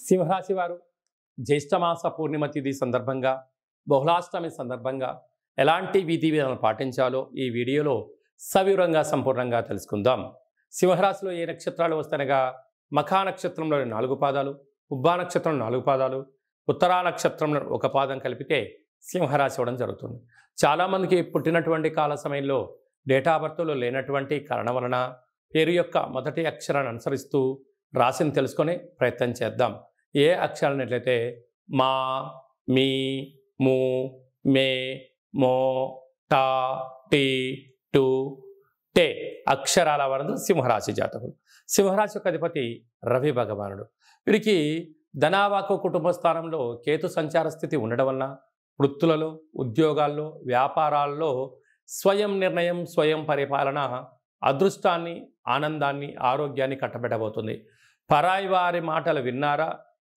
సింహరాశి వారు జ్యేష్ఠమాస పూర్ణిమ తిథి సందర్భంగా బహుళాష్టమి సందర్భంగా ఎలాంటి విధి విధానాలు పాటించాలో ఈ వీడియోలో సవివరంగా సంపూర్ణంగా తెలుసుకుందాం. సింహరాశిలో ఏ నక్షత్రాలు వస్తాయనగా మఖా నక్షత్రంలోని 4 పాదాలు, ఉబ్బా నక్షత్రం 4 పాదాలు, ఉత్తరా నక్షత్రంలో 1 పాదం కలిపితే సింహరాశి అవ్వడం జరుగుతుంది. చాలామందికి పుట్టినటువంటి కాల సమయంలో డేటా బర్త్లో లేనటువంటి కారణం వలన పేరు యొక్క మొదటి అక్షరాన్ని అనుసరిస్తూ రాశిని తెలుసుకొని ప్రయత్నం చేద్దాం. ఏ అక్షరాలైతే మా, మీ, ము, మే, మో, టా, టీ, టు, టే అక్షరాల వరకు సింహరాశి జాతకులు. సింహరాశి యొక్క అధిపతి రవి భగవానుడు. వీరికి ధనావాకు కుటుంబ స్థానంలో కేతు సంచార స్థితి ఉండడం వలన వృత్తులలో, ఉద్యోగాల్లో, వ్యాపారాల్లో స్వయం నిర్ణయం, స్వయం పరిపాలన అదృష్టాన్ని, ఆనందాన్ని, ఆరోగ్యాన్ని కట్టబెట్టబోతుంది. పరాయి వారి మాటలు విన్నారా?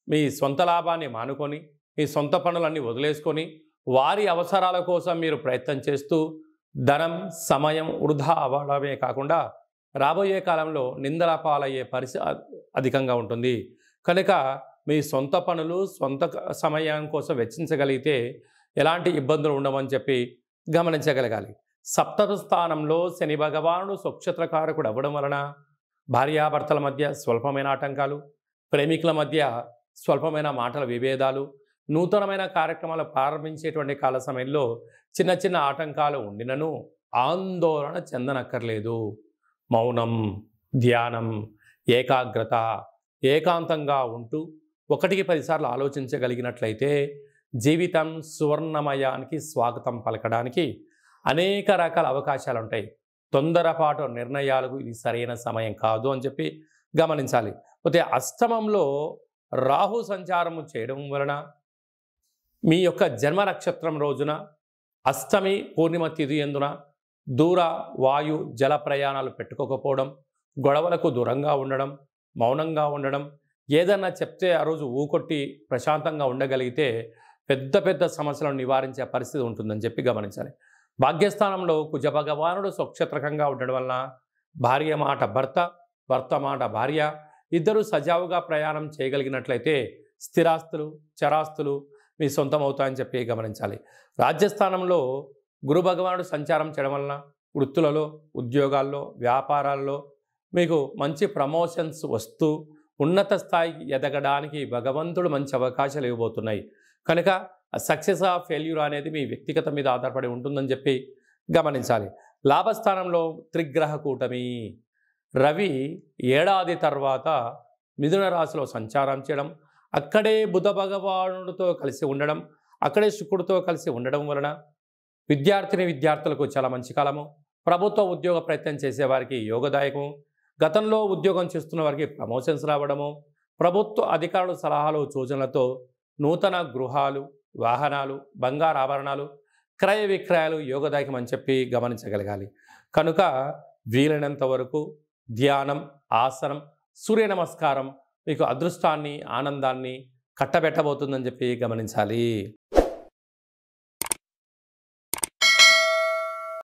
మీ సొంత లాభాన్ని మానుకొని, మీ సొంత పనులన్నీ వదిలేసుకొని వారి అవసరాల కోసం మీరు ప్రయత్నం చేస్తూ ధనం, సమయం వృధా అవ్వడమే కాకుండా రాబోయే కాలంలో నిందల పాలయ్యే పరిస్థితి అధికంగా ఉంటుంది. కనుక మీ సొంత పనులు సొంత సమయం కోసం వెచ్చించగలిగితే ఎలాంటి ఇబ్బందులు ఉండవని చెప్పి గమనించగలగాలి. సప్తమ స్థానంలో శని భగవానుడు స్వక్షత్రకారకుడు అవ్వడం వలన భార్యాభర్తల మధ్య స్వల్పమైన ఆటంకాలు, ప్రేమికుల మధ్య స్వల్పమైన మాటల విభేదాలు, నూతనమైన కార్యక్రమాలు ప్రారంభించేటువంటి కాల సమయంలో చిన్న చిన్న ఆటంకాలు ఉండినను ఆందోళన చెందనక్కర్లేదు. మౌనం, ధ్యానం, ఏకాగ్రత, ఏకాంతంగా ఉంటూ 1కి 10 సార్లు ఆలోచించగలిగినట్లయితే జీవితం సువర్ణమయానికి స్వాగతం పలకడానికి అనేక రకాల అవకాశాలు ఉంటాయి. తొందరపాటు నిర్ణయాలకు ఇది సరైన సమయం కాదు అని చెప్పి గమనించాలి. అయితే అష్టమంలో రాహు సంచారము చేయడం వలన మీ యొక్క జన్మ నక్షత్రం రోజున అష్టమి పూర్ణిమ తిథి ఎందున దూర, వాయు, జల ప్రయాణాలు పెట్టుకోకపోవడం, గొడవలకు దూరంగా ఉండడం, మౌనంగా ఉండడం, ఏదన్నా చెప్తే ఆ రోజు ఊకొట్టి ప్రశాంతంగా ఉండగలిగితే పెద్ద పెద్ద సమస్యలను నివారించే పరిస్థితి ఉంటుందని చెప్పి గమనించాలి. భాగ్యస్థానంలో కుజ భగవానుడు స్వక్షత్రకంగా ఉండడం వలన భార్య మాట భర్త, భర్త మాట భార్య ఇద్దరు సజావుగా ప్రయాణం చేయగలిగినట్లయితే స్థిరాస్తులు, చరాస్తులు మీ సొంతం అవుతాయని చెప్పి గమనించాలి. రాజ్యస్థానంలో గురు భగవానుడు సంచారం చేయడం వలన వృత్తులలో, ఉద్యోగాల్లో, వ్యాపారాల్లో మీకు మంచి ప్రమోషన్స్ వస్తూ ఉన్నత స్థాయికి ఎదగడానికి భగవంతుడు మంచి అవకాశాలు ఇవ్వబోతున్నాయి. కనుక సక్సెస్ ఆ ఫెయిల్యూర్ అనేది మీ వ్యక్తిగత మీద ఆధారపడి ఉంటుందని చెప్పి గమనించాలి. లాభస్థానంలో త్రిగ్రహ కూటమి రవి ఏడాది తర్వాత మిథున రాశిలో సంచారం చేయడం, అక్కడే బుధ భగవానుడితో కలిసి ఉండడం, అక్కడే శుక్రుడితో కలిసి ఉండడం వలన విద్యార్థులకు చాలా మంచి కాలము. ప్రభుత్వ ఉద్యోగ ప్రయత్నం చేసేవారికి యోగదాయకము. గతంలో ఉద్యోగం చేస్తున్న వారికి ప్రమోషన్స్ రావడము, ప్రభుత్వ అధికారుల సలహాలు, సూచనలతో నూతన గృహాలు, వాహనాలు, బంగారు ఆభరణాలు, క్రయ విక్రయాలు యోగదాయకం అని చెప్పి గమనించగలగాలి. కనుక వీలైనంత వరకు ధ్యానం, ఆసనం, సూర్య నమస్కారం మీకు అదృష్టాన్ని, ఆనందాన్ని కట్టబెట్టబోతుందని చెప్పి గమనించాలి.